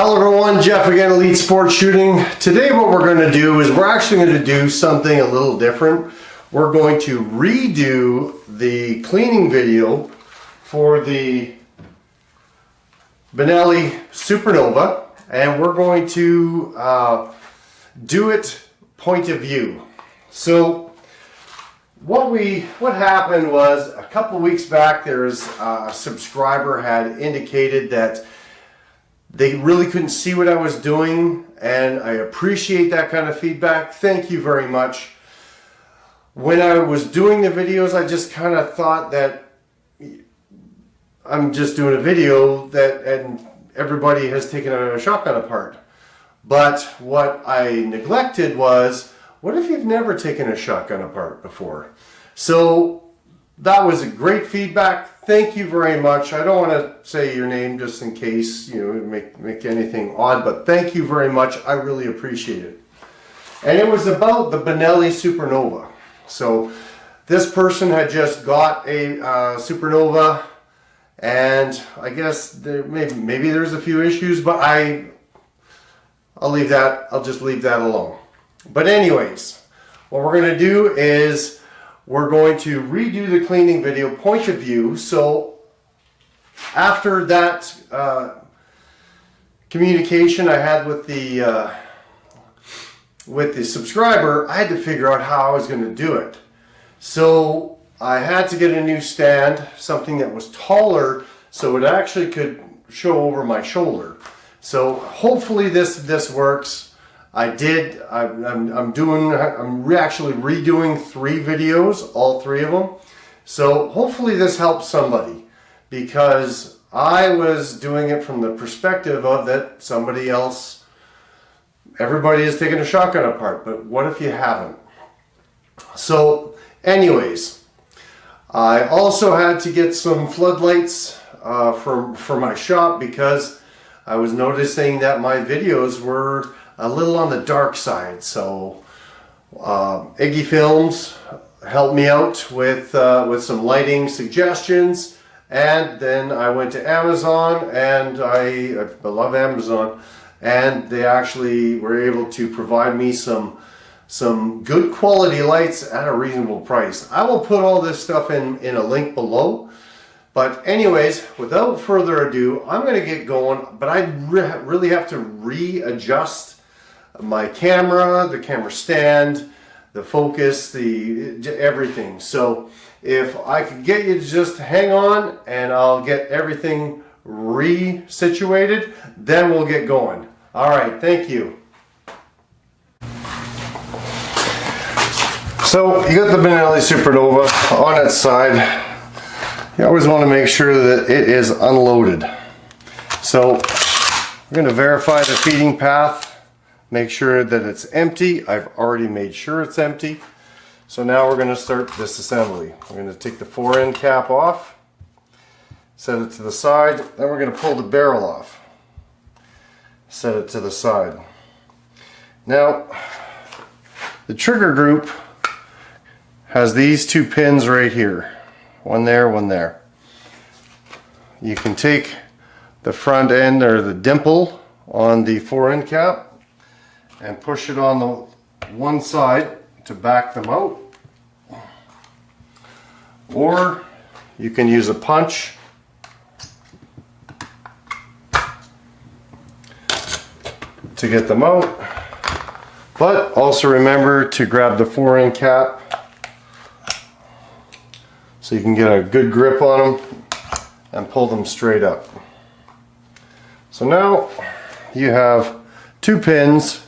Hello everyone, Jeff again, Elite Sports Shooting. Today what we're going to do is we're actually going to do something a little different. We're going to redo the cleaning video for the Benelli Supernova, and we're going to do it point of view. So what happened was a couple weeks back there's a subscriber had indicated that they really couldn't see what I was doing, and I appreciate that kind of feedback. Thank you very much. When I was doing the videos, I just kind of thought that I'm just doing a video and everybody has taken a shotgun apart. But what I neglected was, what if you've never taken a shotgun apart before? So that was a great feedback. Thank you very much. I don't want to say your name just in case, you know, make anything odd, but thank you very much. I really appreciate it. And it was about the Benelli Supernova. So this person had just got a Supernova, and I guess maybe there's a few issues, but I'll just leave that alone. But anyways, what we're going to do is we're going to redo the cleaning video point of view. So after that communication I had with the subscriber, I had to figure out how I was going to do it. So I had to get a new stand, something that was taller so it actually could show over my shoulder. So hopefully this works. I'm actually redoing 3 videos, all 3 of them. So hopefully this helps somebody, because I was doing it from the perspective of that somebody else, everybody is taking a shotgun apart, but what if you haven't? So anyways, I also had to get some floodlights for my shop, because I was noticing that my videos were a little on the dark side. So Iggy Films helped me out with some lighting suggestions, and then I went to Amazon, and I love Amazon, and they actually were able to provide me some good quality lights at a reasonable price. I will put all this stuff in a link below. But anyways, without further ado, I'm going to get going, but I really have to readjust my camera, the camera stand, the focus, everything. So if I could get you to just hang on, and I'll get everything resituated, then we'll get going. All right, thank you. So you got the Benelli Supernova on its side. You always want to make sure that it is unloaded. So we're going to verify the feeding path. Make sure that it's empty. I've already made sure it's empty. So now we're going to start disassembly. We're going to take the 4-end cap off, set it to the side, then we're going to pull the barrel off, set it to the side. Now the trigger group has these 2 pins right here, one there, one there. You can take the front end, or the dimple on the 4-end cap, and push it on the one side to back them out, or you can use a punch to get them out. But also remember to grab the 4-end cap so you can get a good grip on them and pull them straight up. So now you have 2 pins.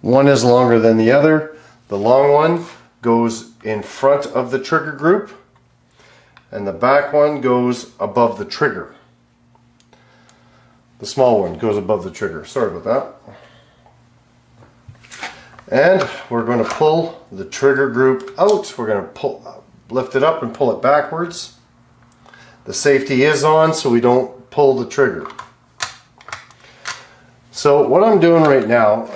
One is longer than the other. The long one goes in front of the trigger group, and the back one goes above the trigger. The small one goes above the trigger. Sorry about that. And we're going to pull the trigger group out. We're going to lift it up and pull it backwards. The safety is on, so we don't pull the trigger. So what I'm doing right now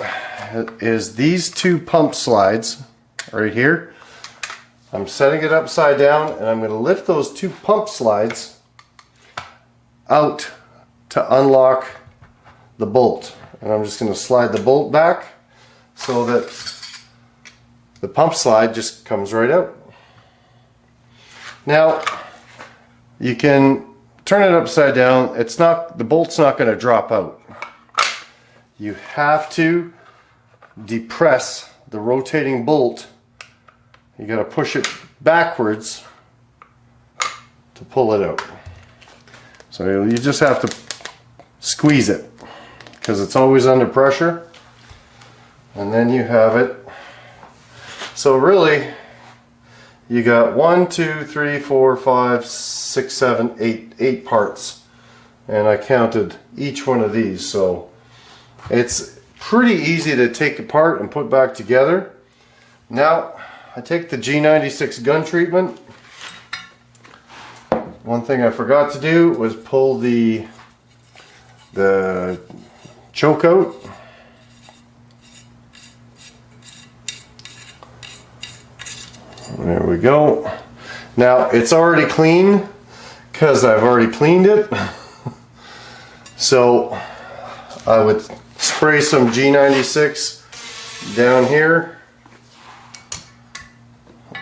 is these 2 pump slides right here. I'm setting it upside down, and I'm going to lift those 2 pump slides out to unlock the bolt. And I'm just going to slide the bolt back so that the pump slide just comes right out. Now you can turn it upside down. The bolt's not going to drop out. You have to depress the rotating bolt. You got to push it backwards to pull it out. So you just have to squeeze it because it's always under pressure, and then you have it. So really you got 1, 2, 3, 4, 5, 6, 7, 8 parts, and I counted each one of these, so it's pretty easy to take apart and put back together. Now I take the G96 gun treatment. One thing I forgot to do was pull the choke out. There we go. Now it's already clean because I've already cleaned it. So I would spray some G96 down here.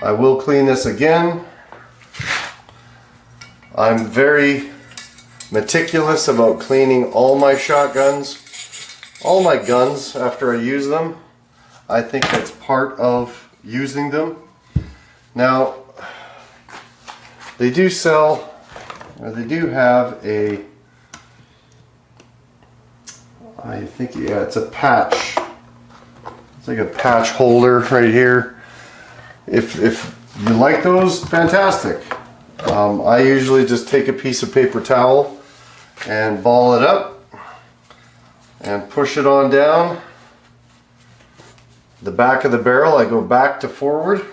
I will clean this again. I'm very meticulous about cleaning all my shotguns, all my guns after I use them. I think that's part of using them. Now, they do sell, or they do have a, I think, yeah, it's a patch. It's like a patch holder right here. If you like those, fantastic. I usually just take a piece of paper towel and ball it up and push it on down the back of the barrel. I go back to forward.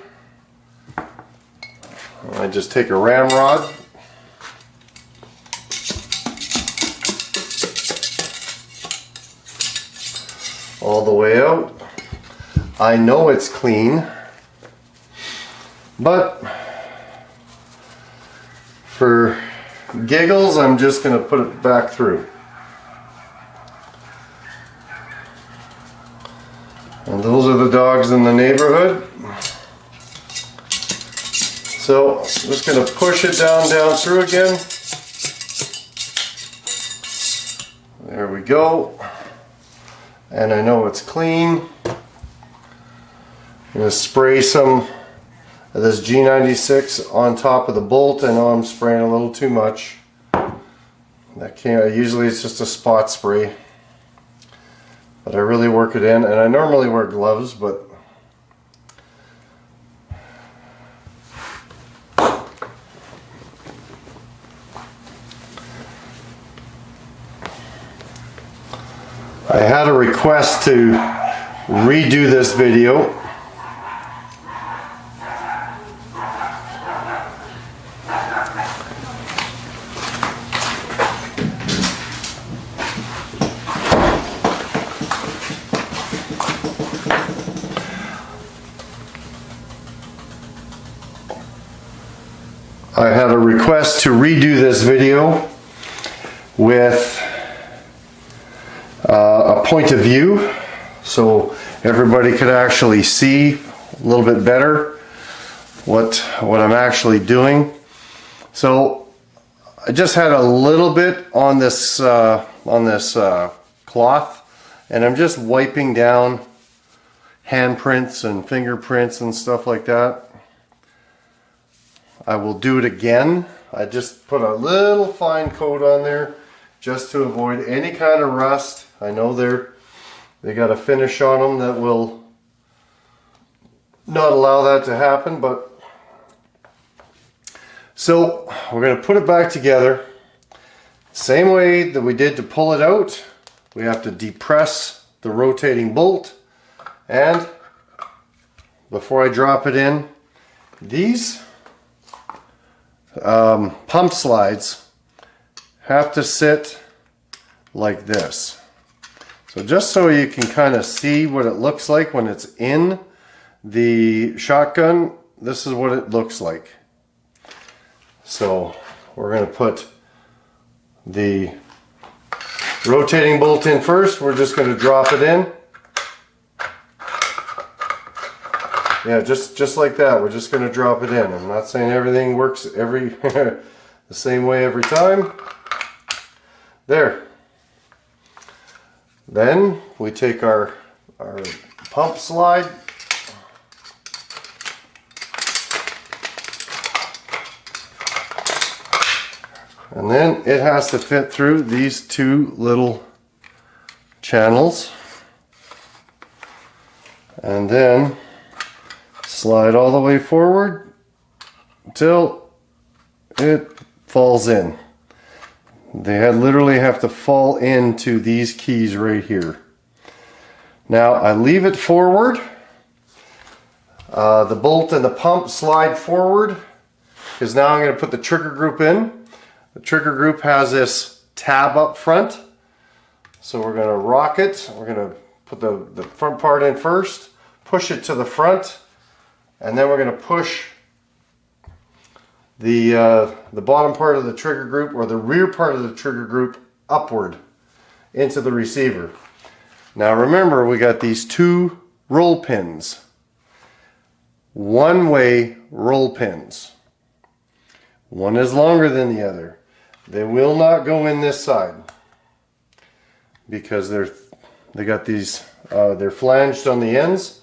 I just take a ramrod all the way out. I know it's clean, but for giggles, I'm just going to put it back through. And those are the dogs in the neighborhood. So I'm just going to push it down through again. There we go. And I know it's clean. I'm going to spray some of this G96 on top of the bolt. I know I'm spraying a little too much. Usually it's just a spot spray, but I really work it in, and I normally wear gloves, but I had a request to redo this video. I had a request to redo this video with a point of view so everybody could actually see a little bit better what I'm actually doing. So I just had a little bit on this cloth, and I'm just wiping down handprints and fingerprints and stuff like that. I will do it again. I just put a little fine coat on there just to avoid any kind of rust. I know they got a finish on them that will not allow that to happen, but so we're going to put it back together. Same way that we did to pull it out. We have to depress the rotating bolt, and before I drop it in, these pump slides have to sit like this. So just so you can kind of see what it looks like when it's in the shotgun, this is what it looks like. So we're going to put the rotating bolt in first. We're just going to drop it in. Yeah, just like that. We're just going to drop it in. I'm not saying everything works the same way every time. There. Then we take our pump slide. And then it has to fit through these two little channels. And then slide all the way forward until it falls in. They literally have to fall into these keys right here. Now I leave it forward. The bolt and the pump slide forward because now I'm going to put the trigger group in. The trigger group has this tab up front. So we're going to rock it. We're going to put the front part in first, push it to the front, and then we're going to push the bottom part of the trigger group or the rear part of the trigger group upward into the receiver. Now remember, we got these two roll pins, one-way roll pins. One is longer than the other. They will not go in this side because they got these they're flanged on the ends,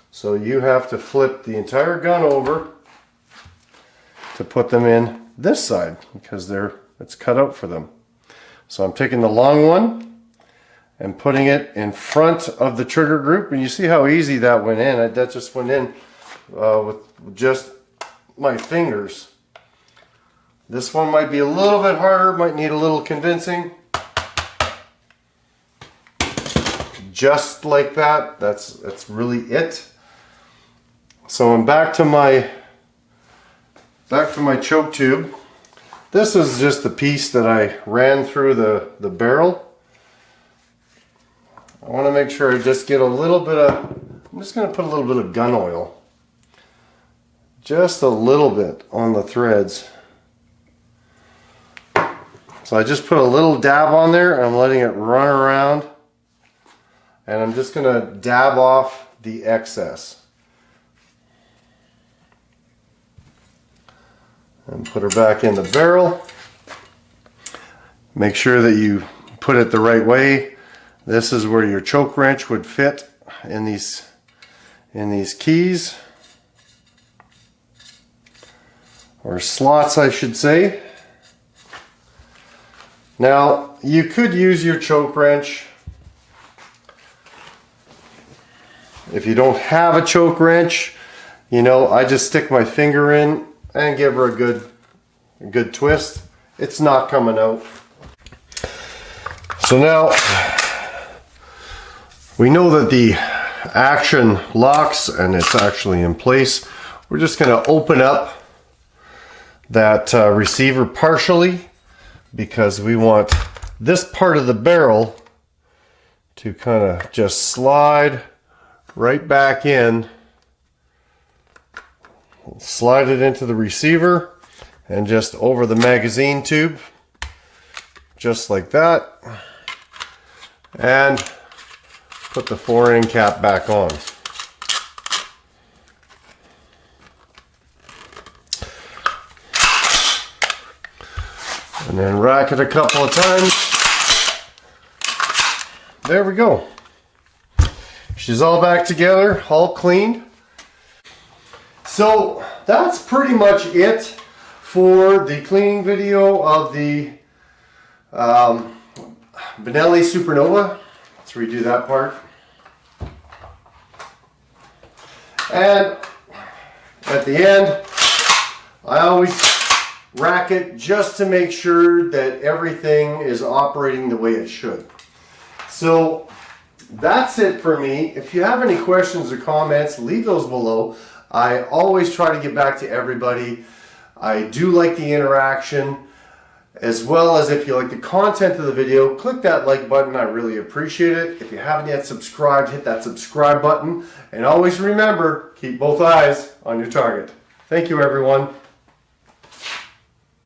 so you have to flip the entire gun over to put them in this side because it's cut out for them. So I'm taking the long one and putting it in front of the trigger group, and you see how easy that went in. That just went in with just my fingers. This one might be a little bit harder, might need a little convincing. Just like that. That's really it. So I'm back to my choke tube. This is just the piece that I ran through the barrel. I want to make sure I just get a little bit of, I'm just going to put a little bit of gun oil. Just a little bit on the threads. So I just put a little dab on there and I'm letting it run around. And I'm just going to dab off the excess. And put her back in the barrel. Make sure that you put it the right way. This is where your choke wrench would fit in these keys. Or slots, I should say. Now, you could use your choke wrench. If you don't have a choke wrench, you know, I just stick my finger in and give her a good twist. It's not coming out. So now, we know that the action locks and it's actually in place. We're just going to open up that receiver partially, because we want this part of the barrel to kind of just slide right back in. Slide it into the receiver and just over the magazine tube, just like that, and put the 4-in cap back on. And then rack it a couple of times. There we go. She's all back together, all cleaned. So that's pretty much it for the cleaning video of the Benelli Supernova. Let's redo that part. And at the end, I always rack it just to make sure that everything is operating the way it should. So that's it for me. If you have any questions or comments, leave those below. I always try to get back to everybody. I do like the interaction, as well as if you like the content of the video, click that like button. I really appreciate it. If you haven't yet subscribed, hit that subscribe button. And always remember, keep both eyes on your target. Thank you, everyone.